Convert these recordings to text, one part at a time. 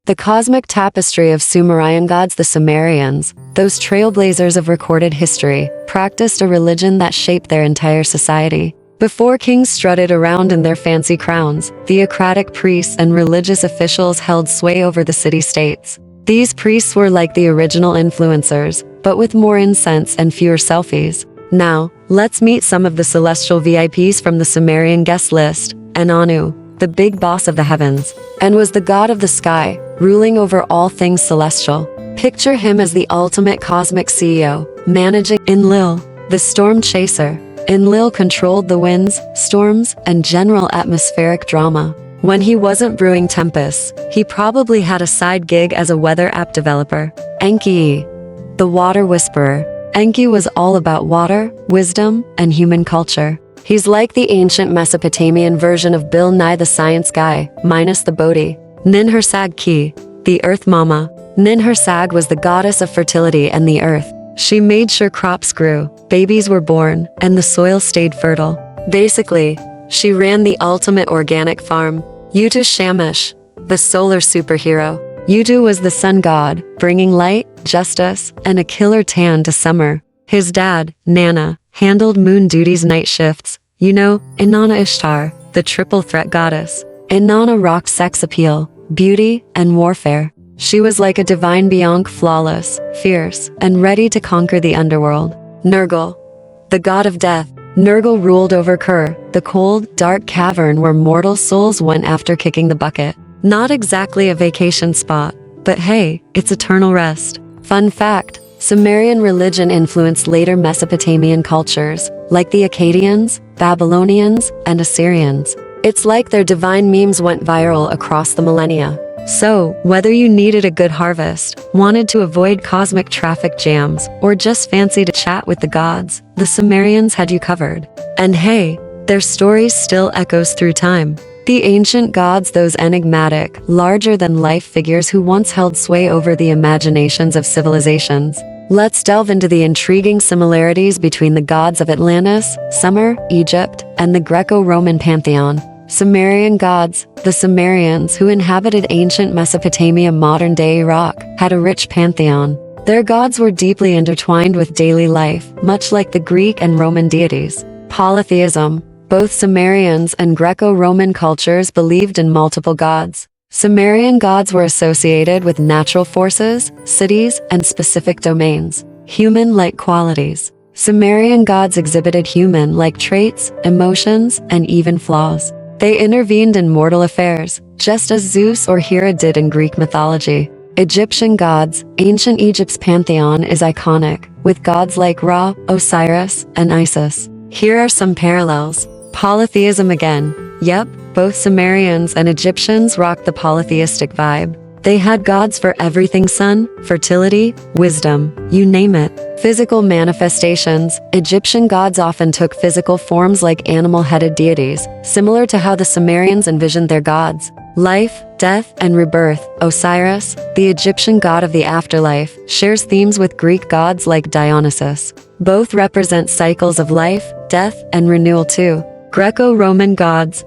The cosmic tapestry of Sumerian gods. The Sumerians, those trailblazers of recorded history, practiced a religion that shaped their entire society. Before kings strutted around in their fancy crowns, theocratic priests and religious officials held sway over the city-states. These priests were like the original influencers, but with more incense and fewer selfies. Now, let's meet some of the celestial VIPs from the Sumerian guest list. Anu, the big boss of the heavens, and was the god of the sky, ruling over all things celestial. Picture him as the ultimate cosmic CEO, managing Enlil, the storm chaser. Enlil controlled the winds, storms, and general atmospheric drama. When he wasn't brewing tempests, he probably had a side gig as a weather app developer. Enki, the water whisperer. Enki was all about water, wisdom, and human culture. He's like the ancient Mesopotamian version of Bill Nye the Science Guy, minus the Bodhi. Ninhursag Ki, the Earth Mama. Ninhursag was the goddess of fertility and the earth. She made sure crops grew, babies were born, and the soil stayed fertile. Basically, she ran the ultimate organic farm. Utu Shamash, the solar superhero. Utu was the sun god, bringing light, justice, and a killer tan to summer. His dad, Nana, handled moon duties night shifts. Inanna Ishtar, the triple threat goddess. Inanna rocked sex appeal, beauty, and warfare. She was like a divine Bianc, flawless, fierce, and ready to conquer the underworld. Nergal, the god of death. Nergal ruled over Kur, the cold, dark cavern where mortal souls went after kicking the bucket. Not exactly a vacation spot, but hey, it's eternal rest. Fun fact, Sumerian religion influenced later Mesopotamian cultures, like the Akkadians, Babylonians, and Assyrians. It's like their divine memes went viral across the millennia. So, whether you needed a good harvest, wanted to avoid cosmic traffic jams, or just fancied to chat with the gods, the Sumerians had you covered. And hey, their story still echoes through time. The ancient gods, those enigmatic, larger-than-life figures who once held sway over the imaginations of civilizations. Let's delve into the intriguing similarities between the gods of Atlantis, Sumer, Egypt, and the Greco-Roman pantheon. Sumerian gods, the Sumerians who inhabited ancient Mesopotamia, modern-day Iraq, had a rich pantheon. Their gods were deeply intertwined with daily life, much like the Greek and Roman deities. Polytheism. Both Sumerians and Greco-Roman cultures believed in multiple gods. Sumerian gods were associated with natural forces, cities, and specific domains. Human-like qualities. Sumerian gods exhibited human-like traits, emotions, and even flaws. They intervened in mortal affairs, just as Zeus or Hera did in Greek mythology. Egyptian gods. Ancient Egypt's pantheon is iconic, with gods like Ra, Osiris, and Isis. Here are some parallels. Polytheism again. Yep, both Sumerians and Egyptians rocked the polytheistic vibe. They had gods for everything: sun, fertility, wisdom, you name it. Physical manifestations. Egyptian gods often took physical forms like animal-headed deities, similar to how the Sumerians envisioned their gods. Life, death, and rebirth. Osiris, the Egyptian god of the afterlife, shares themes with Greek gods like Dionysus. Both represent cycles of life, death, and renewal too. Greco-Roman gods.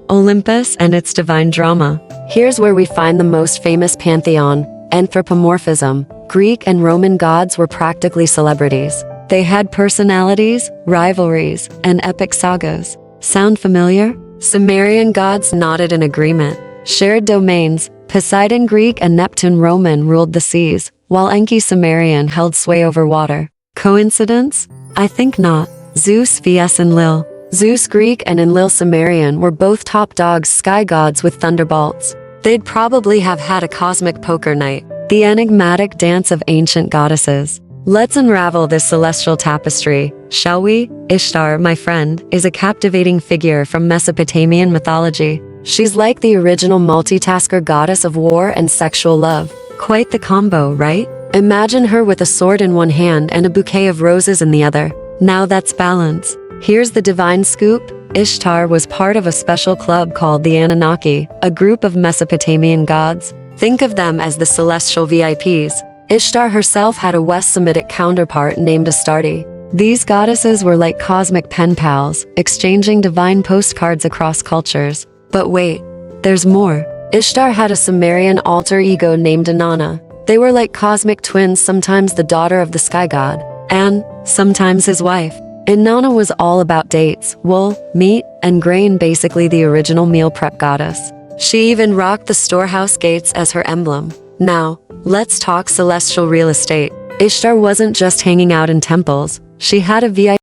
Olympus and its divine drama. Here's where we find the most famous pantheon: anthropomorphism. Greek and Roman gods were practically celebrities. They had personalities, rivalries, and epic sagas. Sound familiar? Sumerian gods nodded in agreement. Shared domains. Poseidon Greek and Neptune Roman ruled the seas, while Enki Sumerian held sway over water. Coincidence? I think not. Zeus vs Enlil. Zeus Greek and Enlil Sumerian were both top dogs, sky gods with thunderbolts. They'd probably have had a cosmic poker night. The enigmatic dance of ancient goddesses. Let's unravel this celestial tapestry, shall we? Ishtar, my friend, is a captivating figure from Mesopotamian mythology. She's like the original multitasker goddess of war and sexual love. Quite the combo, right? Imagine her with a sword in one hand and a bouquet of roses in the other. Now that's balance. Here's the divine scoop. Ishtar was part of a special club called the Anunnaki, a group of Mesopotamian gods. Think of them as the celestial VIPs. Ishtar herself had a West Semitic counterpart named Astarte. These goddesses were like cosmic pen pals, exchanging divine postcards across cultures. But wait, there's more. Ishtar had a Sumerian alter ego named Inanna. They were like cosmic twins, sometimes the daughter of the sky god, and sometimes his wife. Inanna was all about dates, wool, meat, and grain, basically the original meal prep goddess. She even rocked the storehouse gates as her emblem. Now, let's talk celestial real estate. Ishtar wasn't just hanging out in temples. She had a VIP